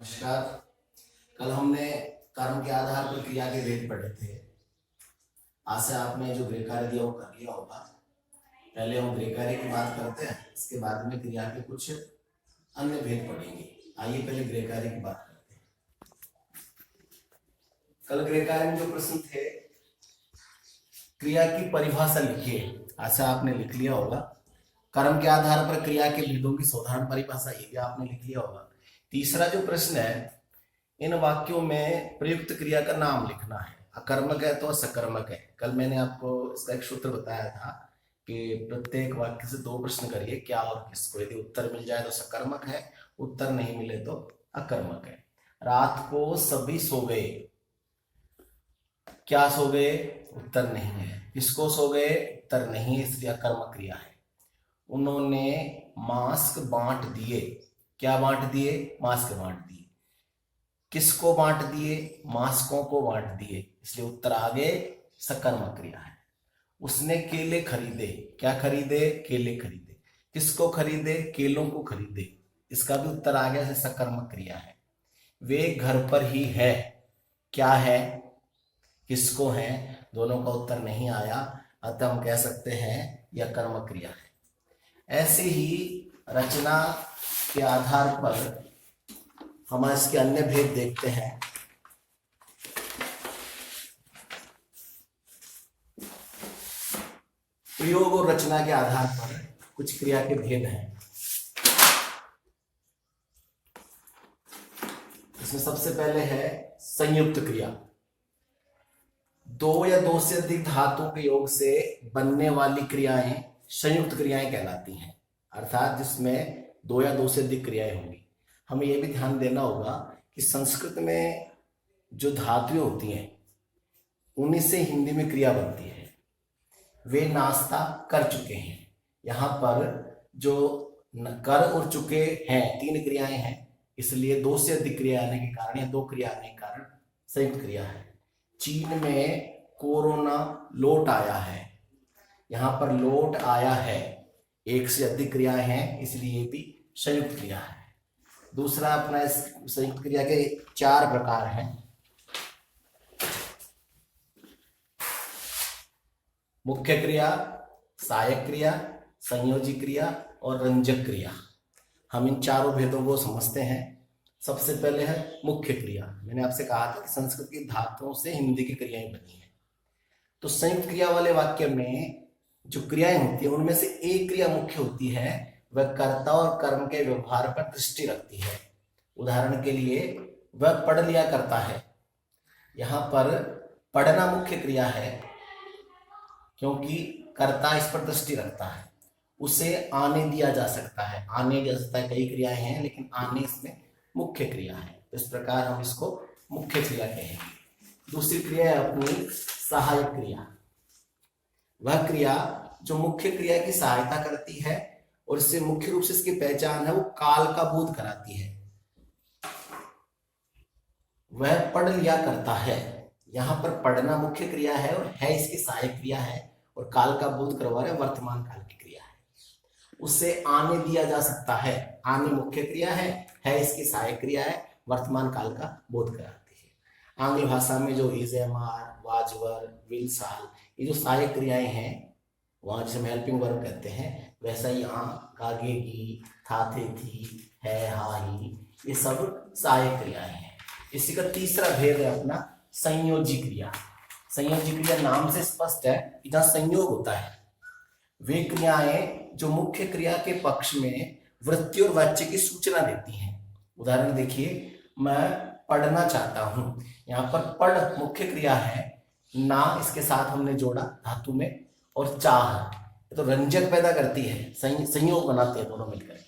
नमस्कार। कल हमने कर्म के आधार पर क्रिया के भेद पढ़े थे। आज से आपने जो गृह कार्य दिया वो कर लिया होगा। पहले हम गृह कार्य की बात करते हैं, इसके बाद में क्रिया के कुछ अन्य भेद पढ़ेंगे। आइए पहले गृह कार्य की बात करते हैं। कल गृह कार्य में जो प्रश्न थे, क्रिया की परिभाषा लिखिए। ऐसा आपने लिख लिया होगा। कर्म के आधार पर क्रिया के भेदों की साधारण परिभाषा ये भी आपने लिख लिया होगा। तीसरा जो प्रश्न है, इन वाक्यों में प्रयुक्त क्रिया का नाम लिखना है। अकर्मक है तो सकर्मक है। कल मैंने आपको इसका एक सूत्र बताया था कि प्रत्येक वाक्य से दो प्रश्न करिए, क्या और किसको। यदि उत्तर मिल जाए तो सकर्मक है, उत्तर नहीं मिले तो अकर्मक है। रात को सभी सो गए, क्या सो गए, उत्तर नहीं है। किसको सो गए, उत्तर नहीं है, इसलिए अकर्मक क्रिया है। उन्होंने मास्क बांट दिए, क्या बांट दिए, मास्क बांट दिए। किसको बांट दिए, मास्कों को बांट दिए, इसलिए उत्तर आगे सकर्मक क्रिया है। उसने केले खरीदे, क्या खरीदे, केले खरीदे। किसको खरीदे, केलों को खरीदे, इसका भी उत्तर आ गया, सकर्मक क्रिया है। वे घर पर ही है, क्या है, किसको है, दोनों का उत्तर नहीं आया, अतः हम कह सकते हैं यह कर्मक क्रिया है। ऐसे ही रचना के आधार पर हम इसके अन्य भेद देखते हैं। प्रयोग और रचना के आधार पर कुछ क्रिया के भेद हैं। इसमें सबसे पहले है संयुक्त क्रिया। दो या दो से अधिक धातुओं के योग से बनने वाली क्रियाएं संयुक्त क्रियाएं कहलाती हैं, अर्थात जिसमें दो या दो से अधिक क्रियाएं होंगी। हमें यह भी ध्यान देना होगा कि संस्कृत में जो धातुएं होती हैं उन्हीं से हिंदी में क्रिया बनती है। वे नाश्ता कर चुके हैं, यहाँ पर जो कर और चुके हैं तीन क्रियाएं हैं, इसलिए दो से अधिक क्रिया आने के कारण या दो क्रिया आने के कारण संयुक्त क्रिया है। चीन में कोरोना लौट आया है, यहाँ पर लौट आया है, एक से अधिक क्रियाएं हैं, इसलिए ये भी संयुक्त क्रिया है। दूसरा अपना इस संयुक्त क्रिया के चार प्रकार हैं। मुख्य क्रिया, सहायक क्रिया, संयोजी क्रिया और रंजक क्रिया। हम इन चारों भेदों को समझते हैं। सबसे पहले है मुख्य क्रिया। मैंने आपसे कहा था कि संस्कृत की धातुओं से हिंदी की क्रियाएं बनी है। तो संयुक्त क्रिया वाले वाक्य में जो क्रियाएं होती है उनमें से एक क्रिया मुख्य होती है, वह कर्ता और कर्म के व्यवहार पर दृष्टि रखती है। उदाहरण के लिए वह पढ़ लिया करता है, यहाँ पर पढ़ना मुख्य क्रिया है क्योंकि कर्ता इस पर दृष्टि रखता है। उसे आने दिया जा सकता है, आने दिया सकता है, कई क्रियाएं हैं लेकिन आने इसमें मुख्य क्रिया है, इस प्रकार हम इसको मुख्य क्रिया कहेंगे। दूसरी क्रिया है अपनी सहायक क्रिया। वह क्रिया जो मुख्य क्रिया की सहायता करती है और इससे मुख्य रूप से इसकी पहचान है वो काल का बोध कराती है। वह पढ़ लिया करता है, यहाँ पर पढ़ना मुख्य क्रिया है और है इसकी सहायक क्रिया है, और काल का बोध करवा रहे वर्तमान काल की क्रिया है। उससे आने दिया जा सकता है, आने मुख्य क्रिया है इसकी सहायक क्रिया है, वर्तमान काल का बोध कराती है। आंग्ल भाषा में जो is, am are, was, were, will, shall, ये जो सहायक क्रियाएं हैं, वहां जिसे हम हेल्पिंग वर्ब कहते हैं, वैसा ही यहाँ गागेगी, था, थे, थी, है, हा, ही, ये सब सहायक क्रियाएं हैं। इसी का तीसरा भेद है अपना संयोजी क्रिया। संयोजी क्रिया नाम से स्पष्ट है कि जहां संयोग होता है। वे क्रियाएं जो मुख्य क्रिया के पक्ष में वृत्ति और वाच्य की सूचना देती हैं। उदाहरण देखिए, मैं पढ़ना चाहता हूं, यहाँ पर पढ़ मुख्य क्रिया है, ना इसके साथ हमने जोड़ा धातु में, और चाह तो रंजक पैदा करती है, संयोग बनाते हैं दोनों मिलकर।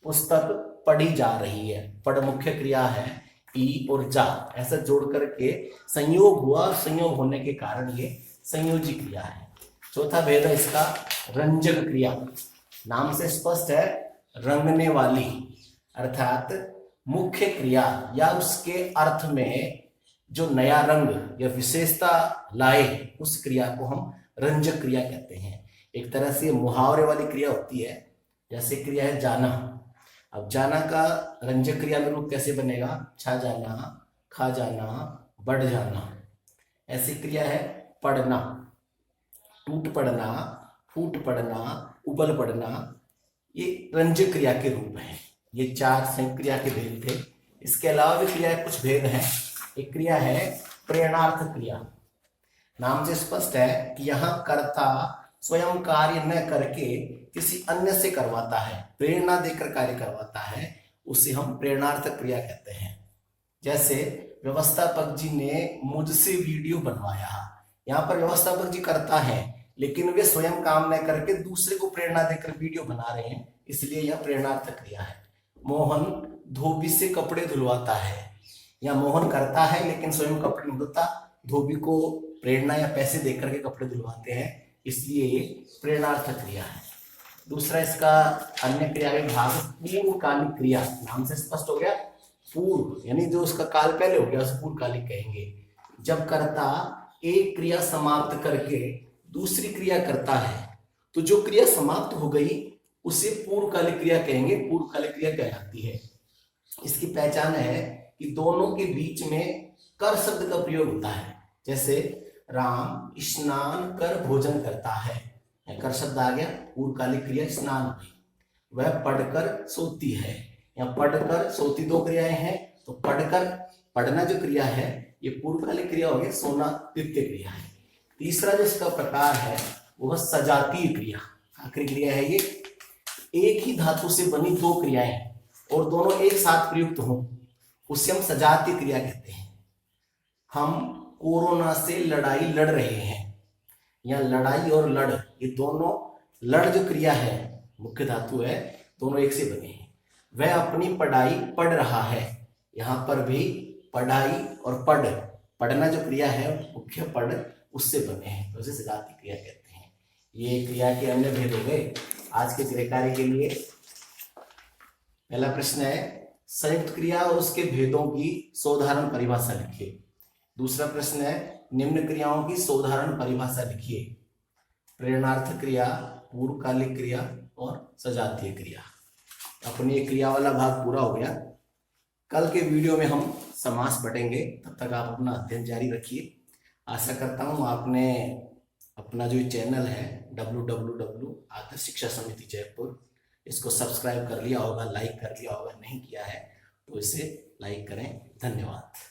पुस्तक पढ़ी जा रही है, पढ़ मुख्य क्रिया है, ई और जा ऐसा जोड़ करके संयोग हुआ, संयोग होने के कारण ये संयोजी क्रिया है। चौथा भेद है इसका रंजक क्रिया। नाम से स्पष्ट है, रंगने वाली, अर्थात मुख्य क्रिया या उसके अर्थ में जो नया रंग या विशेषता लाए उस क्रिया को हम रंजक क्रिया कहते हैं। एक तरह से मुहावरे वाली क्रिया होती है, जैसे क्रिया है जाना, अब जाना का रंजक क्रिया में रूप कैसे बनेगा? छा जाना, खा जाना, बढ़ जाना। ऐसी क्रिया है पढ़ना, टूट पड़ना, फूट पड़ना, उबल पड़ना, ये रंजक क्रिया के रूप हैं। ये 4 संयुक्त क्रिया के भेद थे। इसके अलावा भी क्रिया कुछ भेद हैं। एक क्रिया है प्रेरणार्थ क्रिया। नाम से स्पष्ट है कि यहाँ कर्ता स्वयं कार्य न करके किसी अन्य से करवाता है, प्रेरणा देकर कार्य करवाता है, उसे हम प्रेरणार्थ क्रिया कहते हैं। जैसे व्यवस्थापक जी ने मुझसे वीडियो बनवाया। यहाँ पर व्यवस्थापक जी करता है, लेकिन वे स्वयं काम न करके दूसरे को प्रेरणा देकर वीडियो बना रहे हैं, इसलिए यह प्रेरणार्थ क्रिया है। मोहन धोबी से कपड़े धुलवाता है। या मोहन करता है लेकिन स्वयं कपड़े नहीं धुलता, धोबी को प्रेरणा या पैसे देकर के कपड़े धुलवाते हैं, इसलिए ये प्रेरणार्थ क्रिया है। दूसरा इसका अन्य क्रिया विभाग पूर्वकालिक क्रिया। नाम से स्पष्ट हो गया, पूर्व यानी जो उसका काल पहले हो गया उसे पूर्वकालिक कहेंगे। जब कर्ता एक क्रिया समाप्त करके दूसरी क्रिया करता है तो जो क्रिया समाप्त हो गई उसे पूर्वकालिक क्रिया कहेंगे, पूर्वकालिक क्रिया कहलाती है। इसकी पहचान है कि दोनों के बीच में कर शब्द का प्रयोग होता है। जैसे राम स्नान कर भोजन करता है, कर शब्द आ गया, पूर्वकालिक क्रिया स्नान हुई। वह पढ़कर सोती है, या पढ़कर सोती, 2 क्रियाएं हैं, तो पढ़कर पढ़ना जो क्रिया है ये पूर्वकालिक क्रिया हो गई, सोना द्वितीय क्रिया है। तीसरा जो इसका प्रकार है वह सजातीय क्रिया, आखिरी क्रिया है ये। एक ही धातु से बनी 2 क्रियाएं और दोनों एक साथ प्रयुक्त हो, उसे हम सजातीय क्रिया कहते हैं। हम कोरोना से लड़ाई लड़ रहे हैं, या लड़ाई और लड़, ये दोनों, लड़ जो क्रिया है मुख्य धातु है, दोनों एक से बने हैं। वह अपनी पढ़ाई पढ़ रहा है, यहाँ पर भी पढ़ाई और पढ़, पढ़ना जो क्रिया है मुख्य पढ़, उससे बने हैं, तो उसे सजातीय क्रिया कहते हैं। ये क्रिया के अन्य भेद हो गए। आज के गृह कार्य के लिए पहला प्रश्न है संयुक्त क्रिया और उसके भेदों की सोधारण परिभाषा लिखिए। दूसरा प्रश्न है निम्न क्रियाओं की सोधारण परिभाषा लिखिए। प्रेरणार्थ क्रिया, पूर्वकालिक क्रिया और सजातीय क्रिया। अपनी ये क्रिया वाला भाग पूरा हो गया। कल के वीडियो में हम समास पढ़ेंगे, तब तक आप अपना अध्ययन जारी रखिए। आशा करता हूँ आपने अपना जो चैनल है www आदर्श शिक्षा समिति जयपुर, इसको सब्सक्राइब कर लिया होगा, लाइक कर लिया होगा, नहीं किया है तो इसे लाइक करें। धन्यवाद।